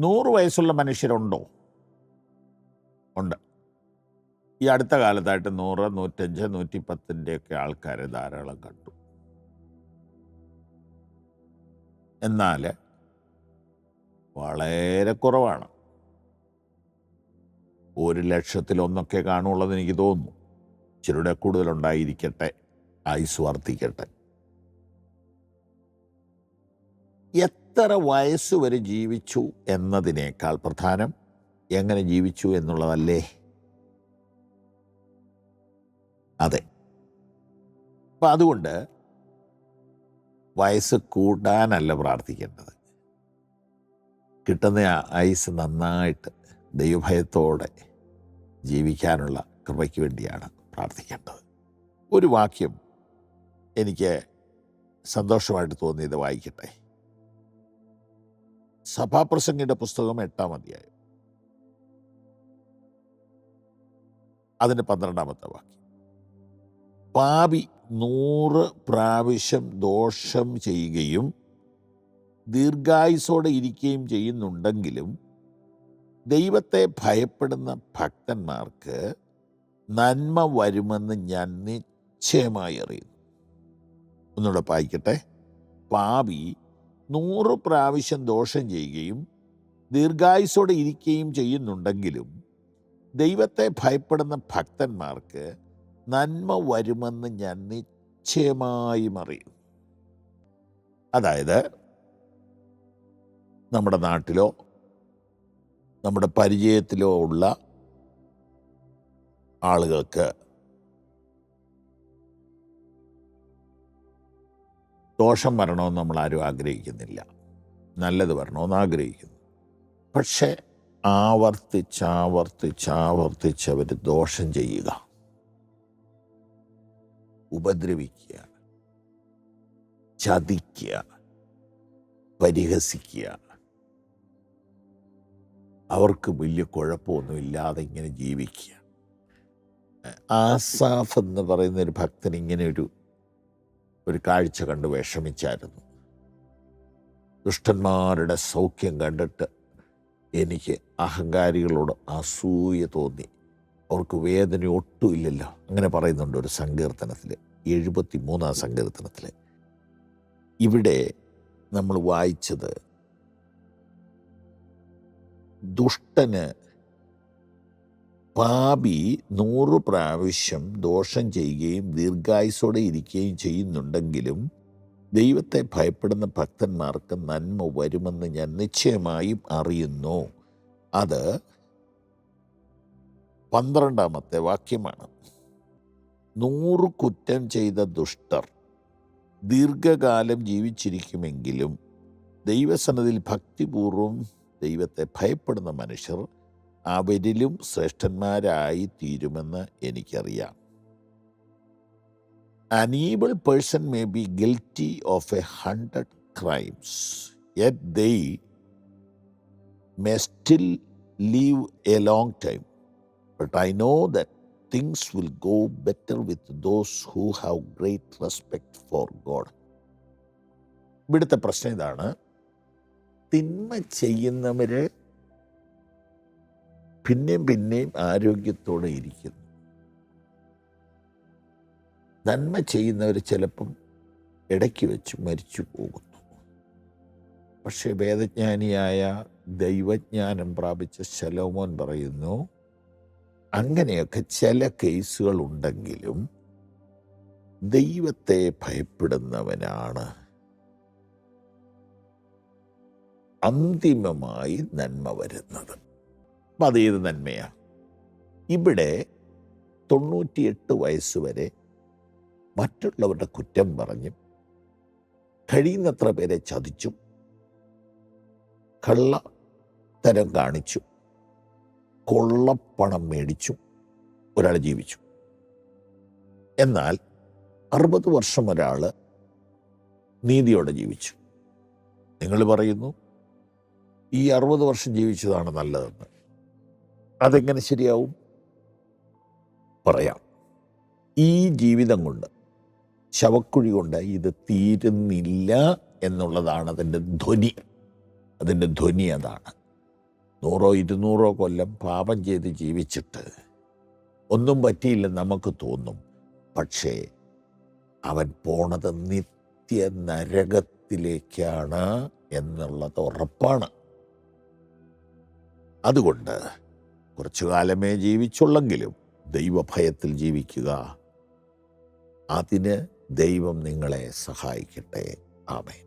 100 വയസ്സുള്ള മനുഷ്യരുണ്ടോ? ഉണ്ട്. ഈ അടുത്ത കാലത്തായിട്ട് 100, 105, 110 ആൾക്കാരെ ധാരാളം കണ്ടു. എന്നാൽ വളരെ കുറവാണ്. 1,00,000 കാണുള്ളതെന്ന് എനിക്ക് തോന്നുന്നു. ഇച്ചിരിയുടെ കൂടുതലുണ്ടായിരിക്കട്ടെ, ആയുസ് വർദ്ധിക്കട്ടെ. എത്ര വയസ്സ് വരെ ജീവിച്ചു എന്നതിനേക്കാൾ പ്രധാനം എങ്ങനെ ജീവിച്ചു എന്നുള്ളതല്ലേ? അതെ. അപ്പം അതുകൊണ്ട് വയസ്സ് കൂടാനല്ല പ്രാർത്ഥിക്കേണ്ടത്. കിട്ടുന്ന ആയുസ് നന്നായിട്ട് ദൈവഭയത്തോടെ ജീവിക്കാനുള്ള കൃപയ്ക്ക് വേണ്ടിയാണ് പ്രാർത്ഥിക്കേണ്ടത്. ഒരു വാക്യം എനിക്ക് സന്തോഷമായിട്ട് തോന്നിയത് വായിക്കട്ടെ. സഭാപ്രസംഗിയുടെ പുസ്തകം 8-ാം അധ്യായം, അതിൻ്റെ 12-ാമത്തെ വാക്യം. പാപി 100 പ്രാവശ്യം ദോഷം ചെയ്യുകയും ദീർഘായുസോടെ ഇരിക്കുകയും ചെയ്യുന്നുണ്ടെങ്കിലും ദൈവത്തെ ഭയപ്പെടുന്ന ഭക്തന്മാർക്ക് നന്മ വരുമെന്ന് ഞാൻ നിശ്ചയമായി അറിയുന്നു. ഒന്നുകൂടെ വായിക്കട്ടെ. പാപി 100 പ്രാവശ്യം ദോഷം ചെയ്യുകയും ദീർഘായുസോടെ ഇരിക്കുകയും ചെയ്യുന്നുണ്ടെങ്കിലും ദൈവത്തെ ഭയപ്പെടുന്ന ഭക്തന്മാർക്ക് നന്മ വരുമെന്ന് ഞാൻ നിശ്ചയമായും അറിയുന്നു. അതായത് നമ്മുടെ നാട്ടിലോ നമ്മുടെ പരിചയത്തിലോ ഉള്ള ആളുകൾക്ക് ദോഷം വരണമെന്ന് നമ്മൾ ആരും ആഗ്രഹിക്കുന്നില്ല. നല്ലത് വരണമെന്ന് ആഗ്രഹിക്കുന്നു. പക്ഷേ ആവർത്തിച്ച് അവർ ദോഷം ചെയ്യുക, ഉപദ്രവിക്കുക, ചതിക്കുക, പരിഹസിക്കുക, അവർക്ക് വലിയ കുഴപ്പമൊന്നുമില്ലാതെ ഇങ്ങനെ ജീവിക്കുക. ആസാഫ് എന്ന് പറയുന്ന ഒരു ഭക്തൻ ഇങ്ങനെ ഒരു കാഴ്ച കണ്ട് വിഷമിച്ചായിരുന്നു. ദുഷ്ടന്മാരുടെ സൗഖ്യം കണ്ടിട്ട് എനിക്ക് അഹങ്കാരികളോട് അസൂയ തോന്നി, അവർക്ക് വേദന ഒട്ടുമില്ലല്ലോ, അങ്ങനെ പറയുന്നുണ്ട് ഒരു സങ്കീർത്തനത്തിൽ, 73-ാം സങ്കീർത്തനത്തിൽ. ഇവിടെ നമ്മൾ വായിച്ചത് ദുഷ്ടന്, പാപി 100 പ്രാവശ്യം ദോഷം ചെയ്യുകയും ദീർഘായുസോടെ ഇരിക്കുകയും ചെയ്യുന്നുണ്ടെങ്കിലും ദൈവത്തെ ഭയപ്പെടുന്ന ഭക്തന്മാർക്ക് നന്മ വരുമെന്ന് ഞാൻ നിശ്ചയമായും അറിയുന്നു. അത് 12-ാമത്തെ വാക്യമാണ്. 100 കുറ്റം ചെയ്ത ദുഷ്ടർ ദീർഘകാലം ജീവിച്ചിരിക്കുമെങ്കിലും ദൈവസന്നിധിയിൽ ഭക്തിപൂർവം ദൈവത്തെ ഭയപ്പെടുന്ന മനുഷ്യർ അവരിലും ശ്രേഷ്ഠന്മാരായി തീരുമെന്ന് എനിക്കറിയാം. An evil person may be guilty of 100 crimes, yet they may still live a long time. But I know that things will go better with those who have great respect for God. ഇവിടുത്തെ പ്രശ്നം ഇതാണ്. തിന്മ ചെയ്യുന്നവർ പിന്നെയും ആരോഗ്യത്തോടെ ഇരിക്കുന്നു. നന്മ ചെയ്യുന്നവർ ചിലപ്പം ഇടയ്ക്ക് വെച്ച് മരിച്ചു പോകുന്നു. പക്ഷേ വേദജ്ഞാനിയായ ദൈവജ്ഞാനം പ്രാപിച്ച ശലോമോൻ പറയുന്നു, അങ്ങനെയൊക്കെ ചില കേസുകൾ ഉണ്ടെങ്കിലും ദൈവത്തെ ഭയപ്പെടുന്നവനാണ് അന്തിമമായി നന്മ വരുന്നത്. അപ്പം അതേത് നന്മയാണ്? ഇവിടെ 98 വയസ്സുവരെ മറ്റുള്ളവരുടെ കുറ്റം പറഞ്ഞും കഴിയുന്നത്ര പേരെ ചതിച്ചും കള്ളത്തരം കാണിച്ചും കൊള്ളപ്പണം മേടിച്ചും ഒരാൾ ജീവിച്ചു. എന്നാൽ 60 വർഷം ഒരാൾ നീതിയോടെ ജീവിച്ചു. നിങ്ങൾ പറയുന്നു ഈ 60 വർഷം ജീവിച്ചതാണ് നല്ലതെന്ന്. അതെങ്ങനെ ശരിയാവും? പറയാം. ഈ ജീവിതം കൊണ്ട്, ശവക്കുഴി കൊണ്ട് ഇത് തീരുന്നില്ല എന്നുള്ളതാണ് അതിൻ്റെ ധ്വനി. അതാണ്. 100-200 കൊല്ലം പാപം ചെയ്ത് ജീവിച്ചിട്ട് ഒന്നും പറ്റിയില്ലെന്ന് നമുക്ക് തോന്നും. പക്ഷേ അവൻ പോണത് നിത്യ നരകത്തിലേക്കാണ് എന്നുള്ളത് ഉറപ്പാണ്. അതുകൊണ്ട് കുറച്ചു കാലമേ ജീവിച്ചുള്ളെങ്കിലും ദൈവഭയത്തിൽ ജീവിക്കുക. അതിന് ദൈവം നിങ്ങളെ സഹായിക്കട്ടെ. ആമേൻ.